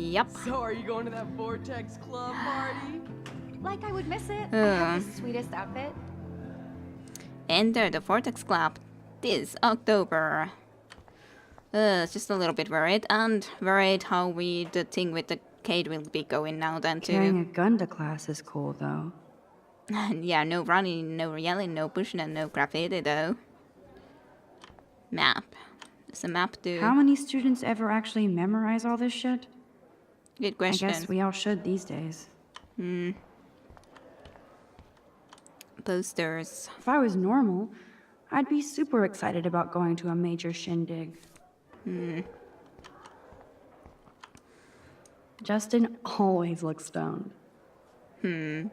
Yup. So are you going to that Vortex Club party? Like I would miss it. I have the sweetest outfit. Enter the Vortex Club this October. Just a little bit worried, and worried how the thing with the Kate will be going now then too. Carrying a gun to class is cool though. Yeah, no running, no yelling, no pushing, and no graffiti though. Map. There's a map too. How many students ever actually memorize all this shit? Good question. I guess we all should these days. Posters. If I was normal, I'd be super excited about going to a major shindig. Justin always looks stoned. And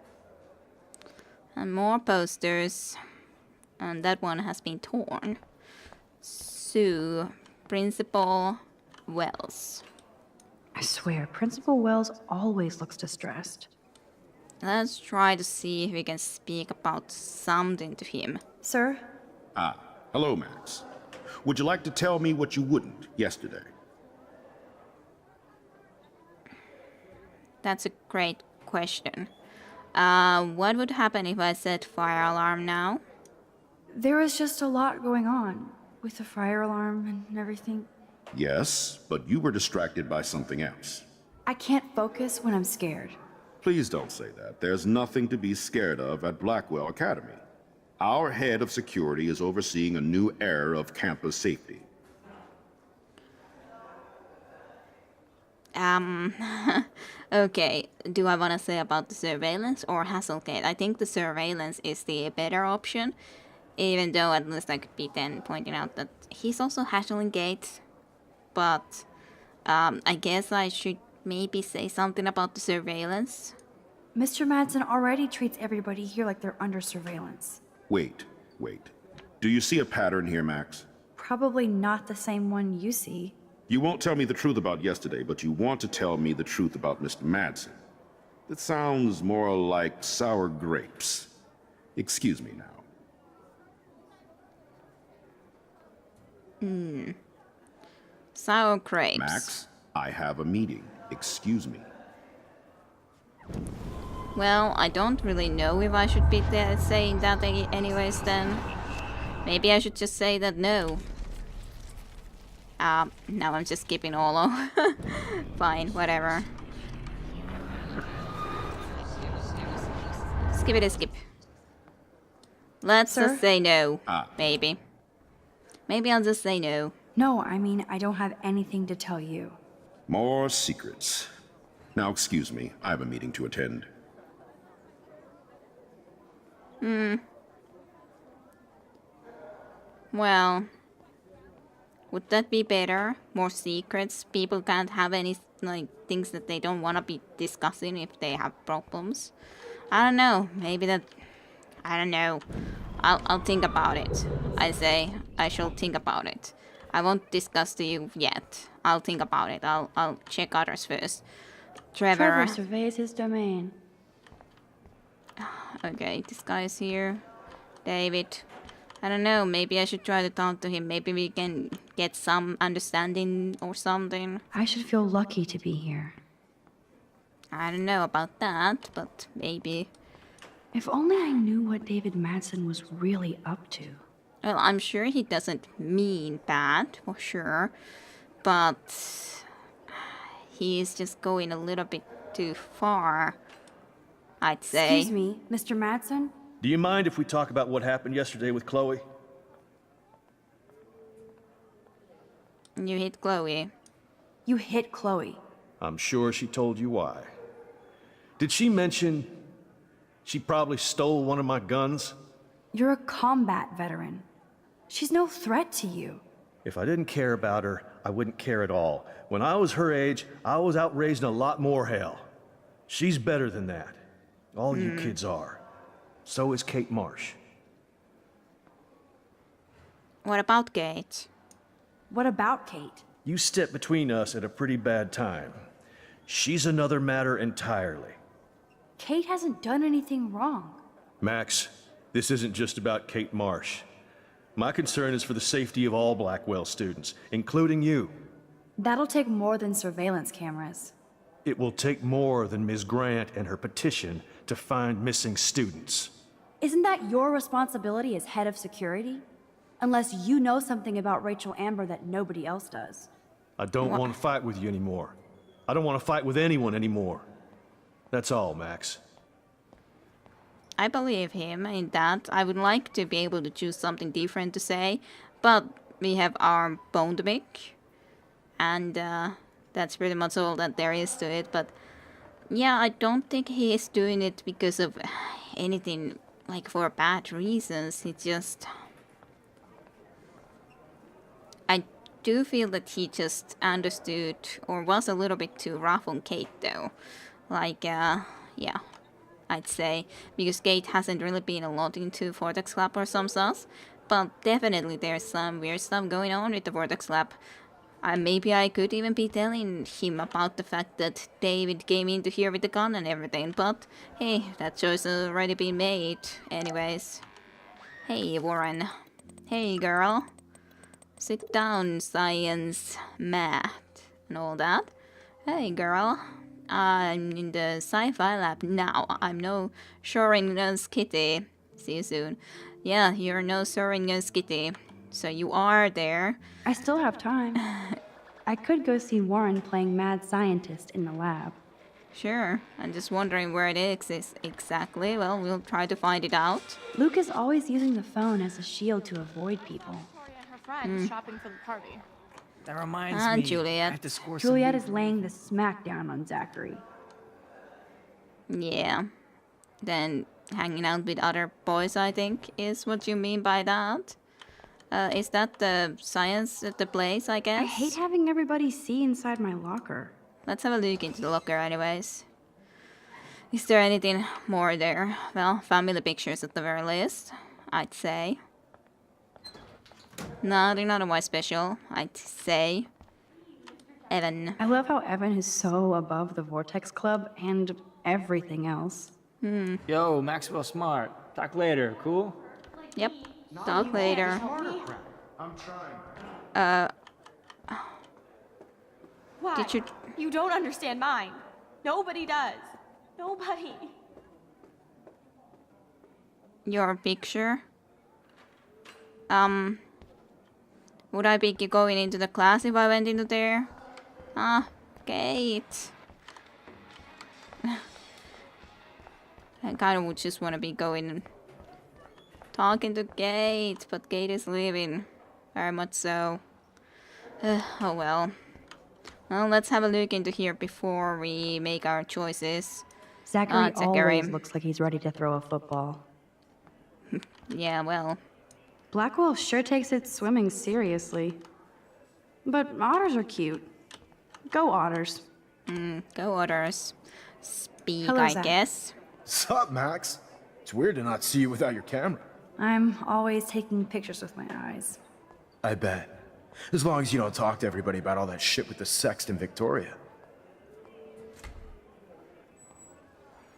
more posters. And that one has been torn. Sue, Principal Wells. I swear, Principal Wells always looks distressed. Let's try to see if we can speak about something to him. Sir? Ah, hello, Max. Would you like to tell me what you wouldn't yesterday? That's a great question. What would happen if I set fire alarm now? There was just a lot going on with the fire alarm and everything. Yes, but you were distracted by something else. I can't focus when I'm scared. Please don't say that. There's nothing to be scared of at Blackwell Academy. Our head of security is overseeing a new era of campus safety. Okay, do I want to say about the surveillance or Hasselgate? I think the surveillance is the better option, even though at least I could be then pointing out that he's also Hasselgate, but I guess I should maybe say something about the surveillance. Mr. Madsen already treats everybody here like they're under surveillance. Wait. Do you see a pattern here, Max? Probably not the same one you see. You won't tell me the truth about yesterday, but you want to tell me the truth about Mr. Madsen. That sounds more like sour grapes. Excuse me now. Sour grapes. Max, I have a meeting. Excuse me. Well, I don't really know if I should be there saying that anyways then. Maybe I should just say that no. Now I'm just skipping all over. Fine, whatever. Skip it a skip. Let's just say no. Maybe. Maybe I'll just say no. No, I mean, I don't have anything to tell you. More secrets. Now, excuse me. I have a meeting to attend. Well, would that be better? More secrets? People can't have any, like, things that they don't want to be discussing if they have problems. I don't know. Maybe that... I don't know. I'll think about it. I say I shall think about it. I won't discuss to you yet. I'll think about it. I'll check others first. Trevor surveys his domain. Okay, this guy's here. David. I don't know, maybe I should try to talk to him. Maybe we can get some understanding or something. I should feel lucky to be here. I don't know about that, but maybe. If only I knew what David Madsen was really up to. Well, I'm sure he doesn't mean bad, for sure. But he's just going a little bit too far, I'd say. Excuse me, Mr. Madsen? Do you mind if we talk about what happened yesterday with Chloe? You hit Chloe. You hit Chloe. I'm sure she told you why. Did she mention she probably stole one of my guns? You're a combat veteran. She's no threat to you. If I didn't care about her, I wouldn't care at all. When I was her age, I was out raising a lot more hell. She's better than that. All you kids are. So is Kate Marsh. What about Kate? What about Kate? You stepped between us at a pretty bad time. She's another matter entirely. Kate hasn't done anything wrong. Max, this isn't just about Kate Marsh. My concern is for the safety of all Blackwell students, including you. That'll take more than surveillance cameras. It will take more than Ms. Grant and her petition to find missing students. Isn't that your responsibility as head of security? Unless you know something about Rachel Amber that nobody else does. I don't want to fight with you anymore. I don't want to fight with anyone anymore. That's all, Max. I believe him in that. I would like to be able to choose something different to say, but we have our bone to make, and that's pretty much all that there is to it. But yeah, I don't think he is doing it because of anything like for bad reasons. It's just, I do feel that he just understood or was a little bit too rough on Kate though. Like, yeah, I'd say, because Kate hasn't really been a lot into Vortex Club or some stuff, but definitely there's some weird stuff going on with the Vortex Club. Maybe I could even be telling him about the fact that David came into here with the gun and everything, but hey, that choice has already been made. Anyways. Hey, Warren. Hey, girl. Sit down, science, math, and all that. Hey, girl. I'm in the sci-fi lab now. I'm no Shoringan's kitty. See you soon. Yeah, you're no Shoringan's kitty. So you are there. I still have time. I could go see Warren playing mad scientist in the lab. Sure. I'm just wondering where it is exactly. Well, we'll try to find it out. Luke is always using the phone as a shield to avoid people. Victoria and her friends shopping for the party. That reminds me. Juliet. I have to score Juliet some is laying the smackdown on Zachary. Yeah. Then hanging out with other boys, I think, is what you mean by that. Is that the science at the place, I guess? I hate having everybody see inside my locker. Let's have a look into the locker anyways. Is there anything more there? Well, family pictures at the very least, I'd say. Nothing otherwise special, I'd say. Evan. I love how Evan is so above the Vortex Club and everything else. Yo, Maxwell Smart. Talk later, cool? Yep. Talk later. Why? Did you... You don't understand mine. Nobody does. Nobody. Your picture? Would I be going into the class if I went into there? Ah, Kate. I kind of would just want to be going and talking to Kate, but Kate is leaving. Very much so. Oh well. Well, let's have a look into here before we make our choices. Zachary Zachary. always looks like he's ready to throw a football. Yeah, well. Blackwell sure takes its swimming seriously. But otters are cute. Go otters. Go others. Speak, Hello, I Zach. guess. Sup, Max? It's weird to not see you without your camera. I'm always taking pictures with my eyes. I bet. As long as you don't talk to everybody about all that shit with the sext in Victoria.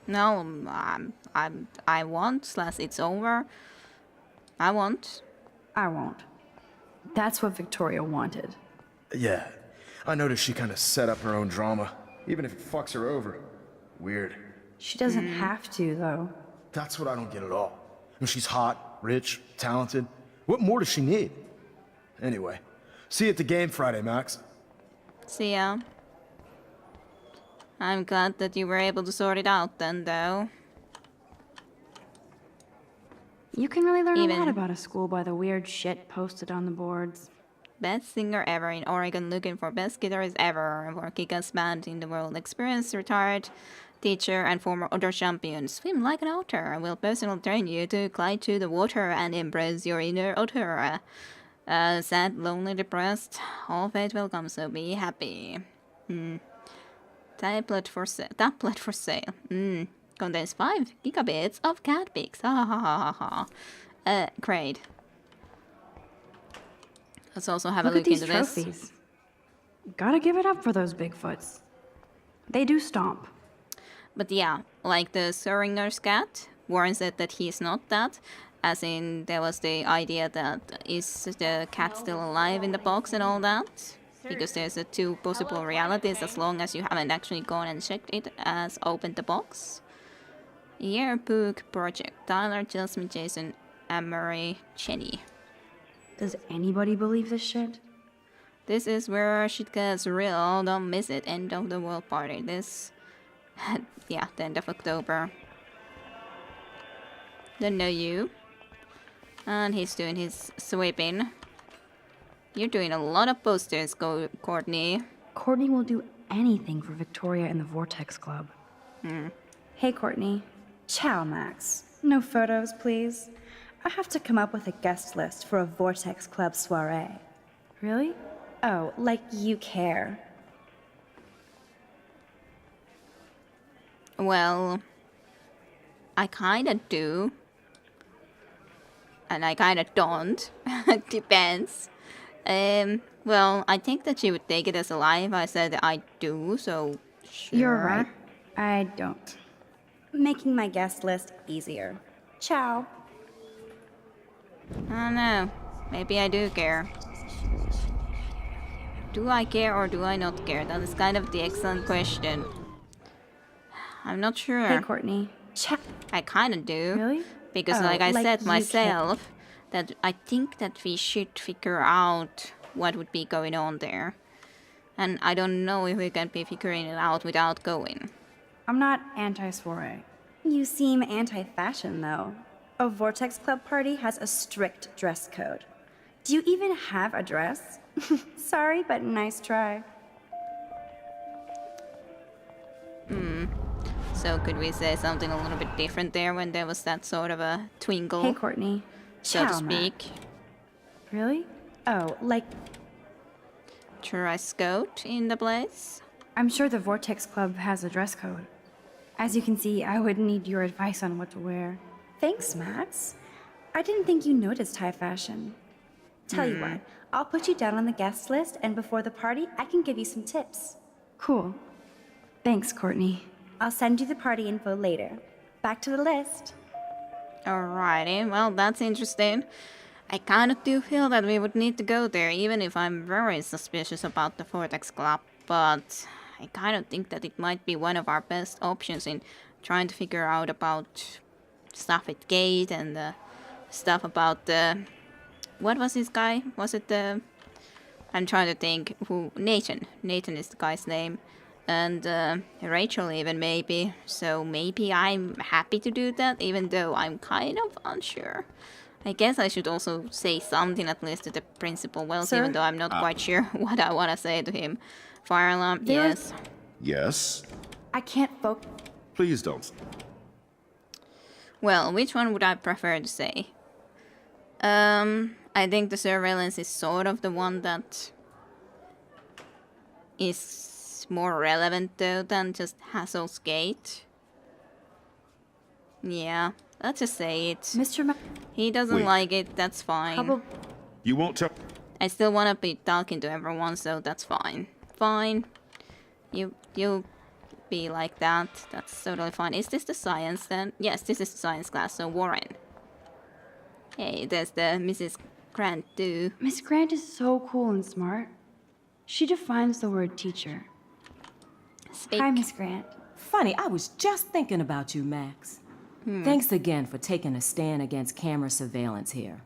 No, I won't, slash it's over. I won't. I won't. That's what Victoria wanted. Yeah, I noticed she kind of set up her own drama, even if it fucks her over. Weird. She doesn't have to, though. That's what I don't get at all. When she's hot, rich, talented, what more does she need? Anyway, see you at the game Friday, Max. See ya. I'm glad that you were able to sort it out then, though. You can really learn a Even- lot about a school by the weird shit posted on the boards. Best singer ever in Oregon looking for best guitarist ever for kick-ass band in the world. Experienced retired teacher and former otter champion. Swim like an otter. I will personally train you to glide to the water and embrace your inner otter. Sad, lonely, depressed. All fate will come, so be happy. Tablet for sale. Tablet for sale. Contains 5 gigabits of cat pics. Ha ha ha ha ha. Great. Let's also have Look a at look these into this. trophies. Gotta give it up for those Bigfoots. They do stomp. But yeah, like the Suringer's cat, Warren said that he's not that. As in, there was the idea that is the cat still alive in the box and all that. because there's two possible realities as long as you haven't actually gone and checked it as opened the box. Yearbook Project. Tyler, Jasmine, Jason, Amory, Jenny. Does anybody believe this shit? This is where shit gets real. Don't miss it. End of the world party. This... yeah, the end of October. Don't know you. And he's doing his sweeping. You're doing a lot of posters, Courtney. Courtney will do anything for Victoria and the Vortex Club. Hey, Courtney. Ciao, Max. No photos, please. I have to come up with a guest list for a Vortex Club soiree. Really? Oh, like you care. Well, I kinda do. And I kinda don't. Depends. Well, I think that she would take it as a lie if I said I do, so sure. You're right. I don't. Making my guest list easier. Ciao. I don't know. Maybe I do care. Do I care or do I not care? That is kind of the excellent question. I'm not sure. Hey, Courtney. Ciao. I kinda do. Really? Because Oh, like I like said you care. myself, that I think that we should figure out what would be going on there. And I don't know if we can be figuring it out without going. I'm not anti-soiree. You seem anti-fashion, though. A Vortex Club party has a strict dress code. Do you even have a dress? Sorry, but nice try. So could we say something a little bit different there when there was that sort of a twinkle, Hey, Courtney. so to Ciao, speak? Max. Really? Oh, like, Dress code in the place? I'm sure the Vortex Club has a dress code. As you can see, I would need your advice on what to wear. thanks, Max. I didn't think you noticed high fashion. Tell you what, I'll put you down on the guest list, and before the party, I can give you some tips. Cool. Thanks, Courtney. I'll send you the party info later. Back to the list. Alrighty, well that's interesting. I kind of do feel that we would need to go there, even if I'm very suspicious about the Vortex Club, but I kind of think that it might be one of our best options in trying to figure out about stuff at Gate and the stuff about the... What was this guy? Was it the... I'm trying to think who... Nathan. Nathan is the guy's name. And Rachel even maybe. So maybe I'm happy to do that, even though I'm kind of unsure. I guess I should also say something at least to the principal Wells, Sir? even though I'm not quite sure what I want to say to him. Fire alarm, yes. Yes? I can't focus. Please don't. Well, which one would I prefer to say? I think the surveillance is sort of the one that is more relevant though than just Hassel's Gate. Yeah, let's just say it. Mr. He doesn't Wait. like it, that's fine. Probably. You won't tell... I still want to be talking to everyone, so that's fine. Fine. You'll be like that. That's totally fine. Is this the science then? Yes, this is the science class, so Warren. Hey, there's the Mrs. Grant too. Miss Grant is so cool and smart. She defines the word teacher. Speak. Hi, Miss Grant. Funny, I was just thinking about you, Max. Thanks again for taking a stand against camera surveillance here.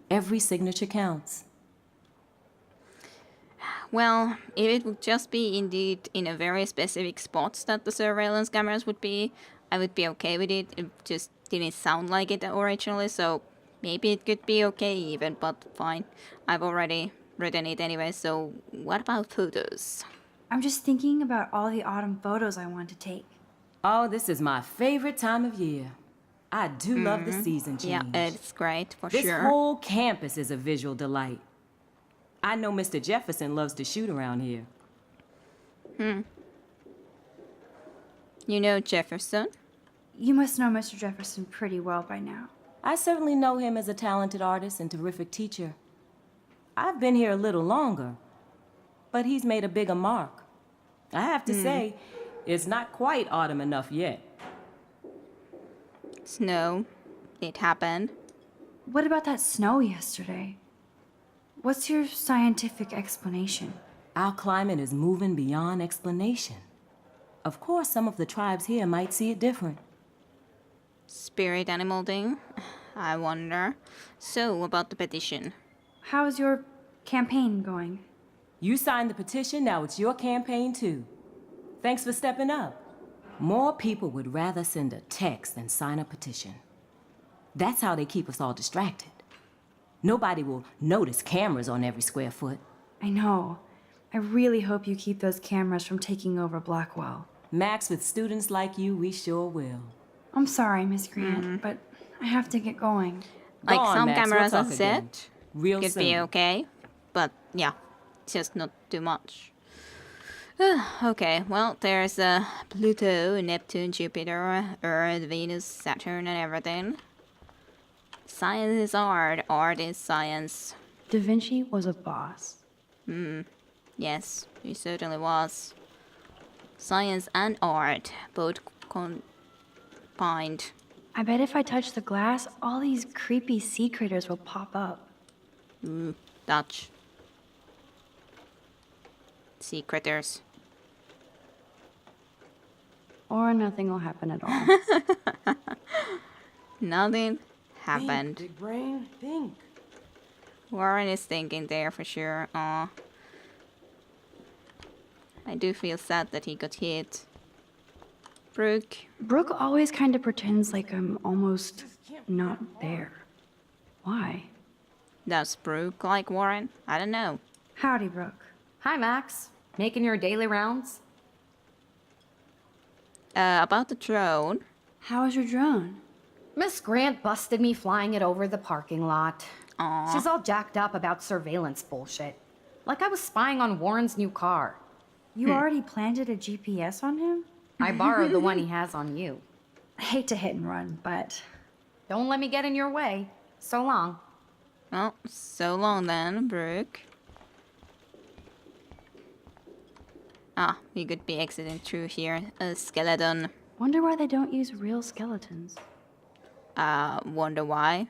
Every signature counts. Well, if it would just be indeed in a very specific spots that the surveillance cameras would be, I would be okay with it. It just didn't sound like it originally, so maybe it could be okay even, but fine. I've already written it anyway, so what about photos? I'm just thinking about all the autumn photos I want to take. Oh, this is my favorite time of year. I do love the season change. Yeah, it's great, for This sure. whole campus is a visual delight. I know Mr. Jefferson loves to shoot around here. You know Jefferson? You must know Mr. Jefferson pretty well by now. I certainly know him as a talented artist and terrific teacher. I've been here a little longer, but he's made a bigger mark. I have to say, it's not quite autumn enough yet. Snow. It happened. What about that snow yesterday? What's your scientific explanation? Our climate is moving beyond explanation. Of course, some of the tribes here might see it different. Spirit animal thing? I wonder. So, about the petition. How's your campaign going? You signed the petition, now it's your campaign too. Thanks for stepping up. More people would rather send a text than sign a petition. That's how they keep us all distracted. Nobody will notice cameras on every square foot. I know. I really hope you keep those cameras from taking over Blackwell. Max, with students like you, we sure will. I'm sorry, Miss Grant, but I have to get going. Like Go on, some Max, cameras we'll on talk again. set Real could soon. be okay, but yeah, just not too much. Okay, well, there's Pluto, Neptune, Jupiter, Earth, Venus, Saturn, and everything. Science is art, art is science. Da Vinci was a boss. Yes, he certainly was. Science and art, both combined. I bet if I touch the glass, all these creepy sea critters will pop up. Dutch. Sea critters. Or nothing will happen at all. Nothing Think, happened. big brain, think. Warren is thinking there for sure. Aw. I do feel sad that he got hit. Brooke. Brooke always kind of pretends like I'm almost not there. Why? Does Brooke like Warren? I don't know. Howdy, Brooke. Hi, Max. Making your daily rounds? About the drone. How is your drone? Miss Grant busted me flying it over the parking lot. Aw. She's all jacked up about surveillance bullshit. Like I was spying on Warren's new car. You already planted a GPS on him? I borrowed the one he has on you. I hate to hit and run, but Don't let me get in your way. So long. Well, so long then, Brooke. Ah, we could be exiting through here. A skeleton. Wonder why they don't use real skeletons. Wonder why?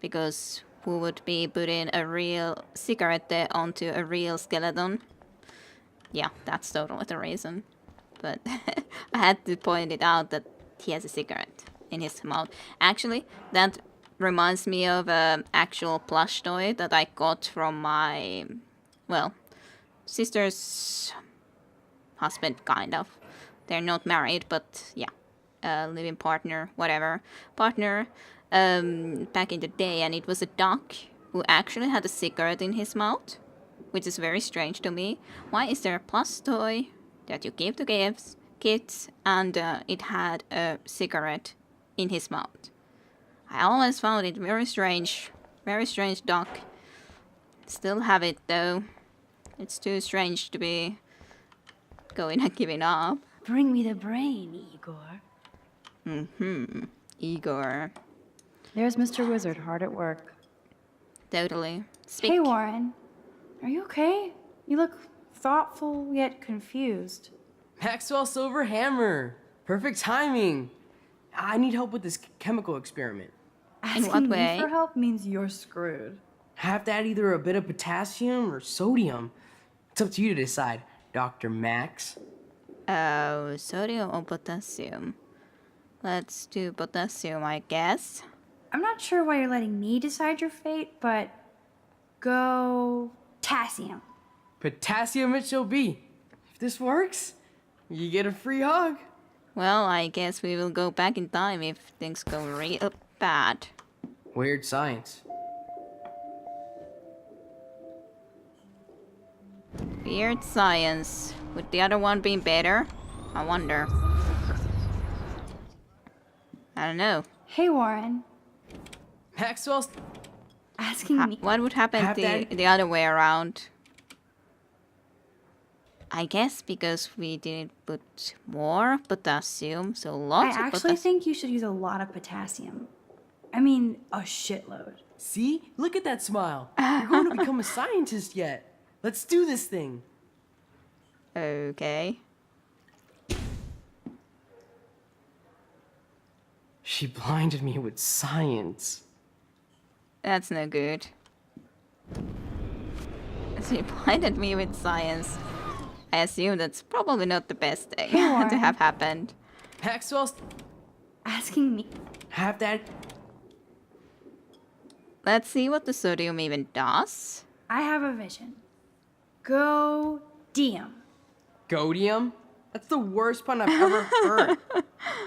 Because who would be putting a real cigarette there onto a real skeleton? Yeah, that's totally the reason. But I had to point it out that he has a cigarette in his mouth. Actually, that reminds me of an actual plush toy that I got from my, well, sister's husband, kind of. They're not married, but yeah, living partner, whatever. Partner, back in the day, and it was a duck who actually had a cigarette in his mouth, which is very strange to me. Why is there a plush toy that you give to kids, and it had a cigarette in his mouth? I always found it very strange duck. Still have it though. It's too strange to be going and giving up. Bring me the brain, Igor. Igor. There's Mr. Wizard hard at work. Totally. Speak. hey, Warren. Are you okay? You look thoughtful yet confused. Maxwell Silver Hammer. Perfect timing. I need help with this chemical experiment. Asking what me way? for help means you're screwed. I have to add either a bit of potassium or sodium. It's up to you to decide, Dr. Max. Oh, sodium or potassium? Let's do potassium, I guess. I'm not sure why you're letting me decide your fate, but go potassium. Potassium it shall be. If this works, you get a free hug. Well, I guess we will go back in time if things go real bad. Weird science. Weird science. Would the other one be better? I wonder. I don't know. Hey, Warren. Maxwell's Asking me. What would happen Have that- the other way around? I guess because we didn't put more potassium, so I lots of actually potassium. think you should use a lot of potassium. I mean, a shitload. See? Look at that smile. You're going to become a scientist yet. Let's do this thing. Okay. She blinded me with science. That's no good. She blinded me with science. I assume that's probably not the best thing Hey, to Warren. have happened. Maxwell's Asking me. have that. Let's see what the sodium even does. I have a vision. Go Diem. Godium? That's the worst pun I've ever heard.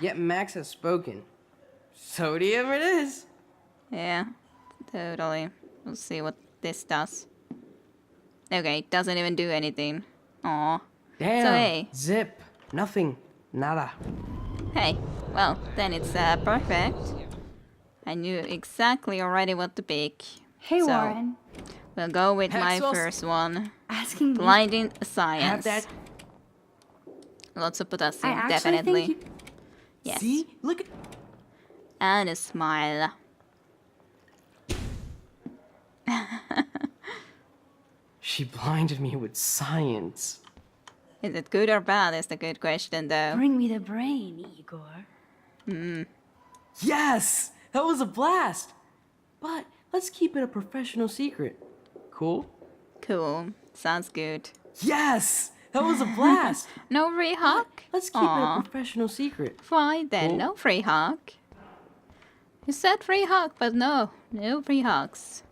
Yet Max has spoken. Sodium it is. Yeah, totally. We'll see what this does. Okay, it doesn't even do anything. Aw. Damn. So hey. Zip. Nothing. Nada. Hey, well, then it's perfect. I knew exactly already what to pick. Hey, So, Warren. We'll go with my Maxwell's- first one. Asking me. Blinding Have science. that. Lots of I potassium, actually definitely. think you... Yes. See? Look at. And a smile. She blinded me with science. Is it good or bad is the good question, though. Bring me the brain, Igor. Yes! That was a blast! But let's keep it a professional secret. Cool? Cool. Sounds good. Yes! That was a blast! No free hug? Let's keep it a professional secret. Fine then, Cool. no free hug. You said free hug, but no free hugs.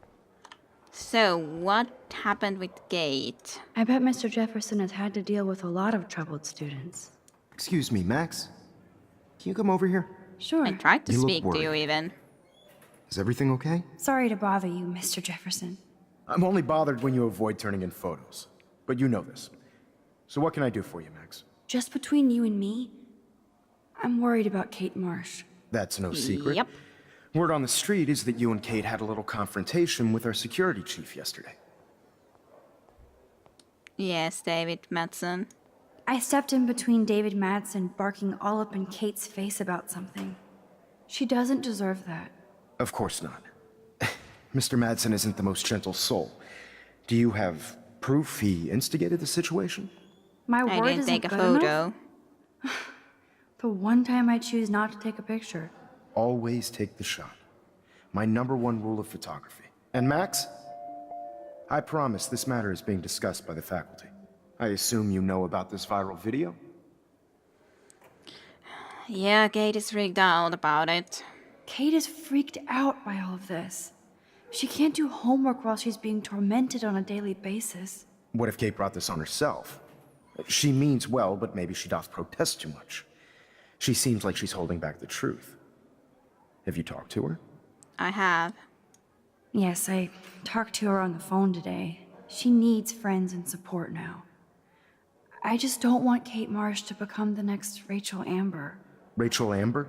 So, what happened with Gate? I bet Mr. Jefferson has had to deal with a lot of troubled students. Excuse me, Max. Can you come over here? Sure. I tried to You look speak to you worried. even. Is everything okay? Sorry to bother you, Mr. Jefferson. I'm only bothered when you avoid turning in photos. But you know this. So what can I do for you, Max? Just between you and me, I'm worried about Kate Marsh. That's no secret. Yep. Word on the street is that you and Kate had a little confrontation with our security chief yesterday. Yes, David Madsen. I stepped in between David Madsen barking all up in Kate's face about something. She doesn't deserve that. Of course not. Mr. Madsen isn't the most gentle soul. Do you have proof he instigated the situation? My I word didn't isn't take a good photo. enough. The one time I choose not to take a picture. Always take the shot. My #1 rule of photography. And Max, I promise this matter is being discussed by the faculty. I assume you know about this viral video? Yeah, Kate is freaked out about it. Kate is freaked out by all of this. She can't do homework while she's being tormented on a daily basis. What if Kate brought this on herself? She means well, but maybe she doth protest too much. She seems like she's holding back the truth. Have you talked to her? I have. Yes, I talked to her on the phone today. She needs friends and support now. I just don't want Kate Marsh to become the next Rachel Amber. Rachel Amber?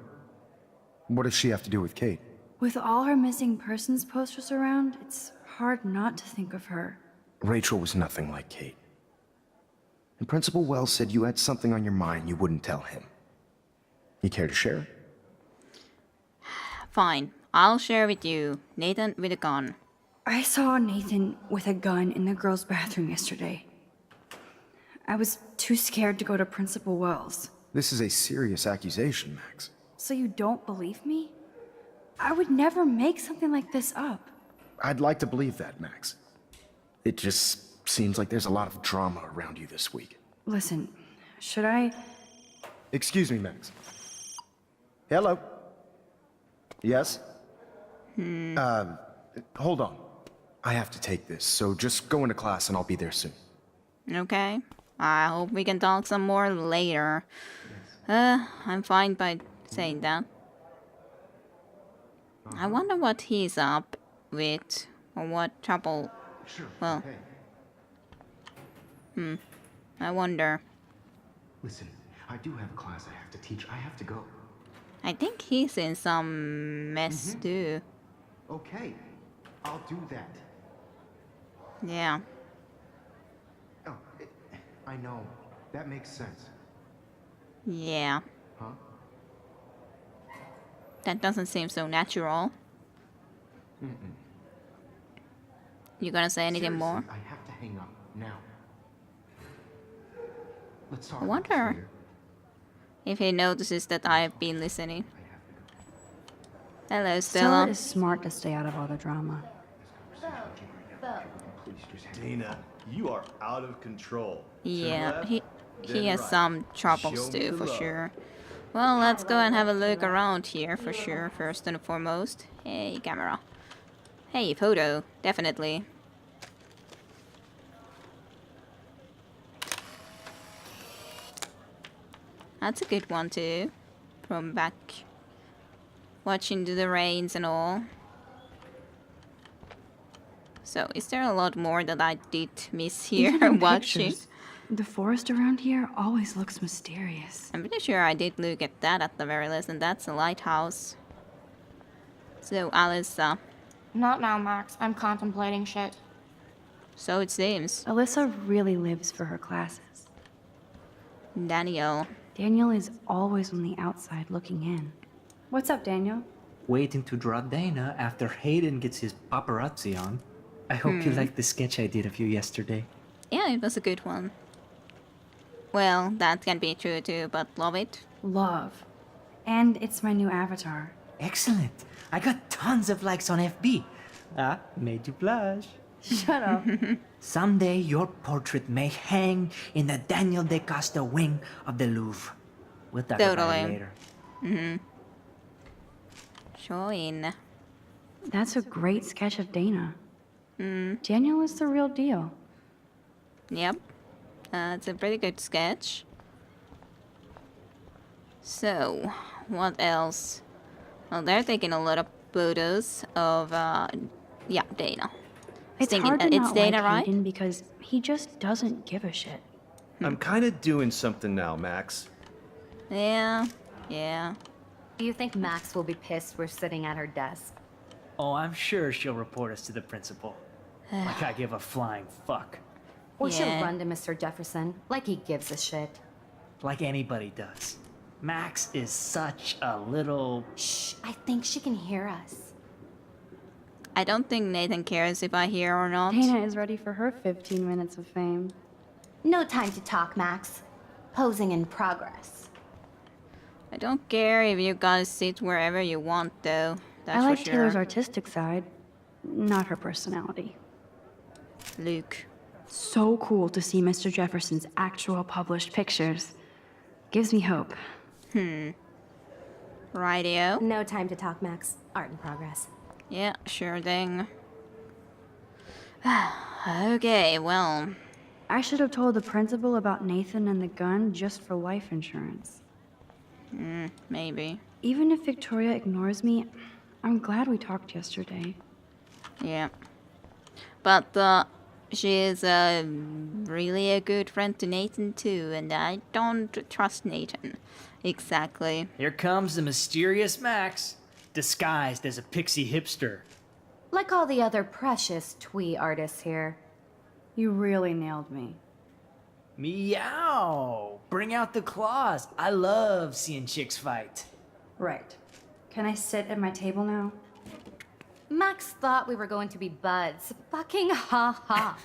What does she have to do with Kate? With all her missing persons posters around, it's hard not to think of her. Rachel was nothing like Kate. And Principal Wells said you had something on your mind you wouldn't tell him. You care to share? Fine. I'll share with you. Nathan with a gun. I saw Nathan with a gun in the girls' bathroom yesterday. I was too scared to go to Principal Wells. This is a serious accusation, Max. So you don't believe me? I would never make something like this up. I'd like to believe that, Max. It just seems like there's a lot of drama around you this week. Listen, should I... Excuse me, Max. Hello? Yes? Hold on. I have to take this, so just go into class and I'll be there soon. Okay. I hope we can talk some more later. I'm fine by saying that. I wonder what he's up with, or what trouble. Well, I wonder. Listen, I do have a class I have to teach. I have to go. I think he's in some mess too. Okay, I'll do that. Yeah. Oh, I know. That makes sense. Yeah. Huh? That doesn't seem so natural. You gonna say anything Seriously, more? I have to hang up now. Let's talk I about this wonder later. if he notices that I've been listening. Hello, Stella Stella. is smart to stay out of all the drama. Dina, You are out of control. Turn Yeah, left, he then has right. some troubles Show me too, the for love. sure. Well, let's go and have a look around here for sure, first and foremost. Hey, camera. Hey, photo, definitely. That's a good one too. From back watching the rains and all. So, is there a lot more that I did miss here Even in watching? pictures, the forest around here always looks mysterious. I'm pretty sure I did look at that at the very least, and that's a lighthouse. So, Alyssa, Not now, Max. I'm contemplating shit. so it seems. Alyssa really lives for her classes. Daniel. Daniel is always on the outside looking in. What's up, Daniel? Waiting to draw Dana after Hayden gets his paparazzi on. I hope you liked the sketch I did of you yesterday. Yeah, it was a good one. Well, that can be true too, but love it. Love. And it's my new avatar. Excellent. I got tons of likes on FB. Ah, made you blush. Shut up. Someday your portrait may hang in the Daniel de Costa wing of the Louvre. We'll talk about it Totally. later. Showing. That's a great sketch of Dana. Daniel is the real deal. Yep. It's a pretty good sketch. So, what else? Well, they're taking a lot of photos of, yeah, Dana. It's Thinking, hard to it's not Dana, like right? Hayden because he just doesn't give a shit. I'm kind of doing something now, Max. Yeah, yeah. Do you think Max will be pissed we're sitting at her desk? Oh, I'm sure she'll report us to the principal. Like I give a flying fuck. Or she'll Yeah. run to Mr. Jefferson, like he gives a shit. Like anybody does. Max is such a little... Shh, I think she can hear us. I don't think Nathan cares if I hear or not. Dana is ready for her 15 minutes of fame. No time to talk, Max. Posing in progress. I don't care if you guys sit wherever you want, though. That's I like for sure. Taylor's artistic side, not her personality. Luke. So cool to see Mr. Jefferson's actual published pictures. Gives me hope. Radio. No time to talk, Max. Art in progress. Yeah, sure thing. Okay, well, I should have told the principal about Nathan and the gun just for life insurance. maybe. Even if Victoria ignores me, I'm glad we talked yesterday. Yeah. But she is really a good friend to Nathan too, and I don't trust Nathan. Exactly. Here comes the mysterious Max, disguised as a pixie hipster. Like all the other precious twee artists here. You really nailed me. Meow! Bring out the claws. I love seeing chicks fight. Right. Can I sit at my table now? Max thought we were going to be buds. Fucking ha ha.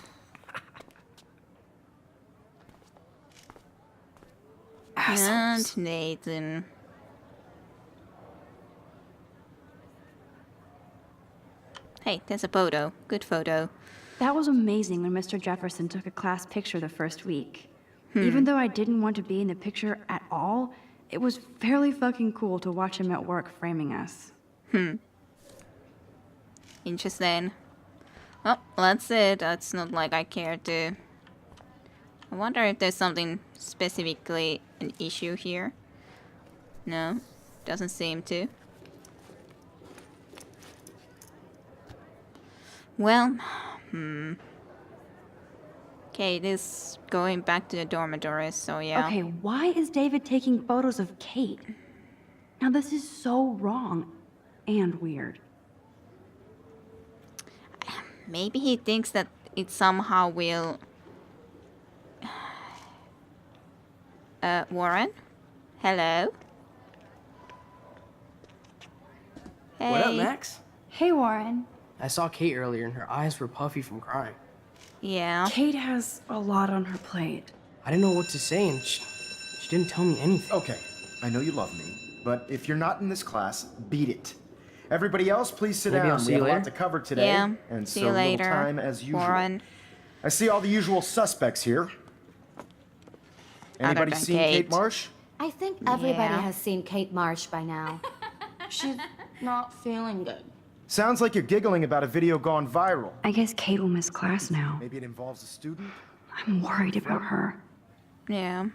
And Nathan. Hey, there's a photo. Good photo. That was amazing when Mr. Jefferson took a class picture the first week. Even though I didn't want to be in the picture at all, it was fairly fucking cool to watch him at work framing us. Interesting. Well, that's it. It's not like I care to. I wonder if there's something specifically an issue here. No, doesn't seem to. Well, Okay, this going back to the dormitories, so yeah. Okay, why is David taking photos of Kate? Now this is so wrong and weird. Maybe he thinks that it somehow will... Warren? Hello? Hey. What up, Max? Hey, Warren. I saw Kate earlier and her eyes were puffy from crying. Yeah. Kate has a lot on her plate. I didn't know what to say and she didn't tell me anything. Okay, I know you love me, but if you're not in this class, beat it. Everybody else, please sit Maybe down. I'll We see have you a lot later. to cover today, Yeah. and See so you little later, time as usual. Warren. I see all the usual suspects here. Anybody than seen Kate. Kate Marsh? I think everybody Yeah. has seen Kate Marsh by now. She's not feeling good. Sounds like you're giggling about a video gone viral. I guess Kate will miss class now. Maybe it involves a student? I'm worried about her. Yeah.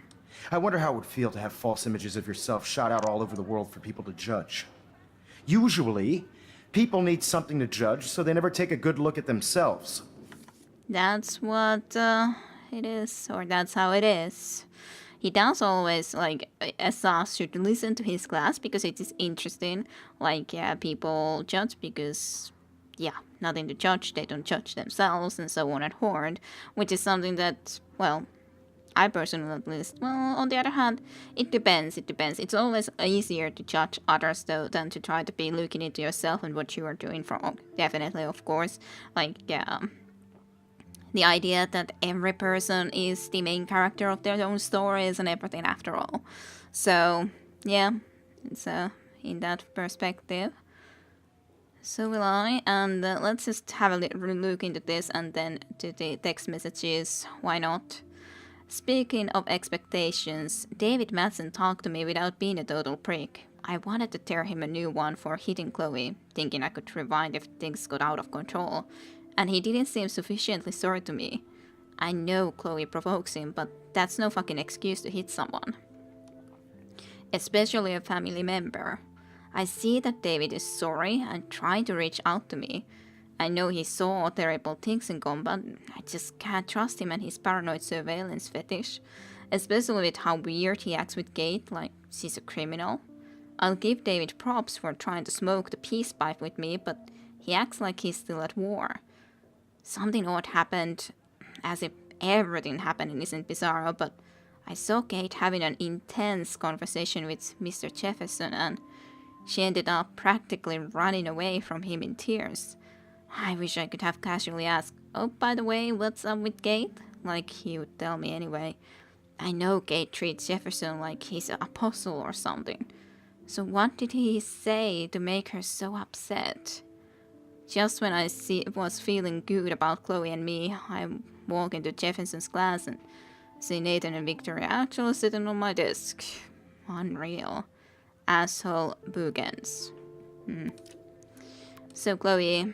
I wonder how it would feel to have false images of yourself shot out all over the world for people to judge. Usually, people need something to judge, so they never take a good look at themselves. That's what it is, or that's how it is. He does always, like, us should listen to his class because it is interesting. Like, yeah, people judge because, yeah, nothing to judge. They don't judge themselves and so on at Horde, which is something that, well, I personally at least, well, on the other hand, it depends. It's always easier to judge others, though, than to try to be looking into yourself and what you are doing wrong. Definitely, of course. Like, yeah. The idea that every person is the main character of their own stories and everything after all. So, yeah, it's in that perspective. So will I, and let's just have a little look into this and then to the text messages, why not? Speaking of expectations, David Madsen talked to me without being a total prick. I wanted to tear him a new one for hitting Chloe, thinking I could rewind if things got out of control. And he didn't seem sufficiently sorry to me. I know Chloe provokes him, but that's no fucking excuse to hit someone. Especially a family member. I see that David is sorry and trying to reach out to me. I know he saw terrible things in combat. I just can't trust him and his paranoid surveillance fetish. Especially with how weird he acts with Kate, like she's a criminal. I'll give David props for trying to smoke the peace pipe with me, but he acts like he's still at war. Something odd happened, as if everything happening isn't bizarre, but I saw Kate having an intense conversation with Mr. Jefferson and she ended up practically running away from him in tears. I wish I could have casually asked, oh, by the way, what's up with Kate? Like he would tell me anyway. I know Kate treats Jefferson like he's an apostle or something. So what did he say to make her so upset? Just when I was feeling good about Chloe and me, I walk into Jefferson's class and see Nathan and Victoria actually sitting on my desk. Unreal. Asshole boogans. So Chloe.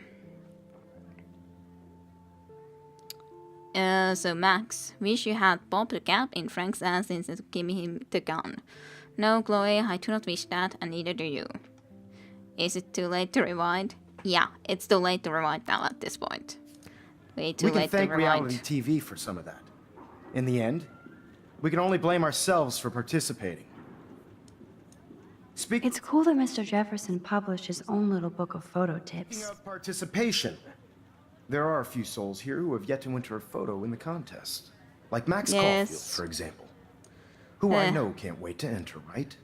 So Max, wish you had popped a cap in Frank's ass instead of giving him the gun. No, Chloe, I do not wish that, and neither do you. Is it too late to rewind? Yeah, it's too late to rewind now at this point. Way too We can late to thank rewind. reality TV for some of that. In the end, we can only blame ourselves for participating. Speaking It's cool that Mr. Jefferson published his own little book of photo tips. of participation, there are a few souls here who have yet to enter a photo in the contest. Like Max Yes. Caulfield, for example. Who I Eh. know can't wait to enter, right?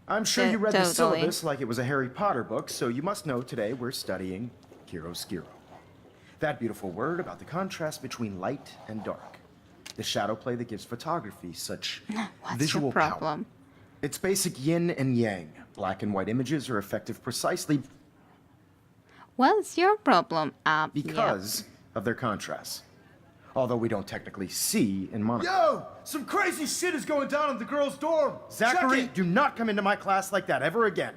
I'm sure you read the Totally. syllabus like it was a Harry Potter book, so you must know today we're studying chiaroscuro. That beautiful word about the contrast between light and dark. The shadow play that gives photography such What's visual your power. problem? It's basic yin and yang. Black and white images are effective precisely What's your problem? because of their contrast. Although we don't technically see in monocle. Yo! Some crazy shit is going down in the girls' dorm! Zachary, Check it! do not come into my class like that ever again.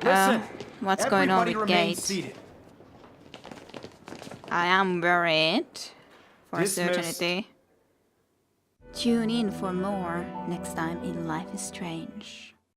Listen, What's going on everybody with remain Kate? seated. I am worried. For Dismissed. certainty. Tune in for more next time in Life is Strange.